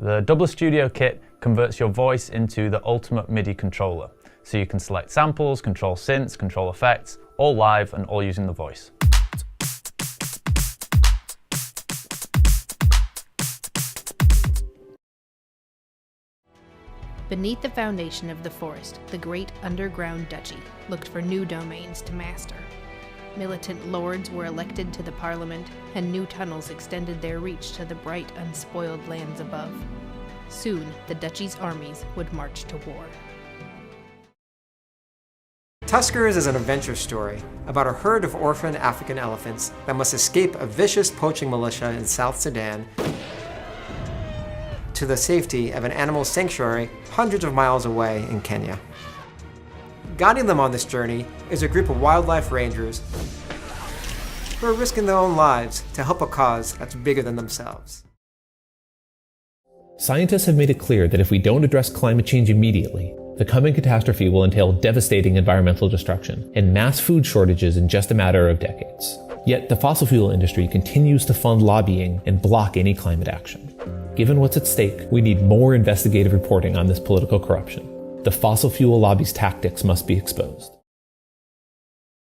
The Dubler Studio Kit converts your voice into the ultimate MIDI controller, so you can select samples, control synths, control effects, all live and all using the voice. Beneath the foundation of the forest, the great underground duchy looked for new domains to master. Militant lords were elected to the parliament, and new tunnels extended their reach to the bright, unspoiled lands above. Soon, the duchy's armies would march to war. Tuskers is an adventure story about a herd of orphan African elephants that must escape a vicious poaching militia in South Sudan to the safety of an animal sanctuary hundreds of miles away in Kenya. Guiding them on this journey is a group of wildlife rangers who are risking their own lives to help a cause that's bigger than themselves. Scientists have made it clear that if we don't address climate change immediately, the coming catastrophe will entail devastating environmental destruction and mass food shortages in just a matter of decades. Yet the fossil fuel industry continues to fund lobbying and block any climate action. Given what's at stake, we need more investigative reporting on this political corruption. The fossil fuel lobby's tactics must be exposed.